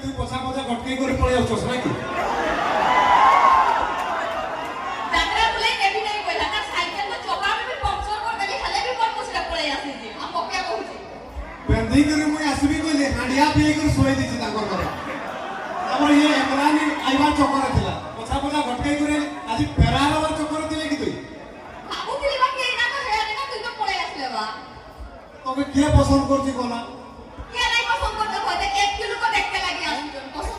তুই পছা পছা ঘটকাই করে পড়ে আসছস নাকি যাত্রা বলে কেবি নাই কইলা না সাইকেল তো চকা মে পাংচার করে দেলি হলে বি পড় পছটা পড়ে আসি জি আম পকিয়া কହୁছি বেন্দি করে মুই আসবি কইলে হাঁডিয়া পিয়ে করে শোই দিছি তাঙ্কর ঘরে আমার ইয়ে এমরানি আইবার চক্করে ଥିଲା পছা পছা ঘটকাই করে আজি ফেরার হবার চক্করে দিলে কি তুই ভাবুଥିଲି বাকি এই না তো হেয়া না তুই তো পড়ে আসলে বা তোকে কে পছন্দ করছি কোনা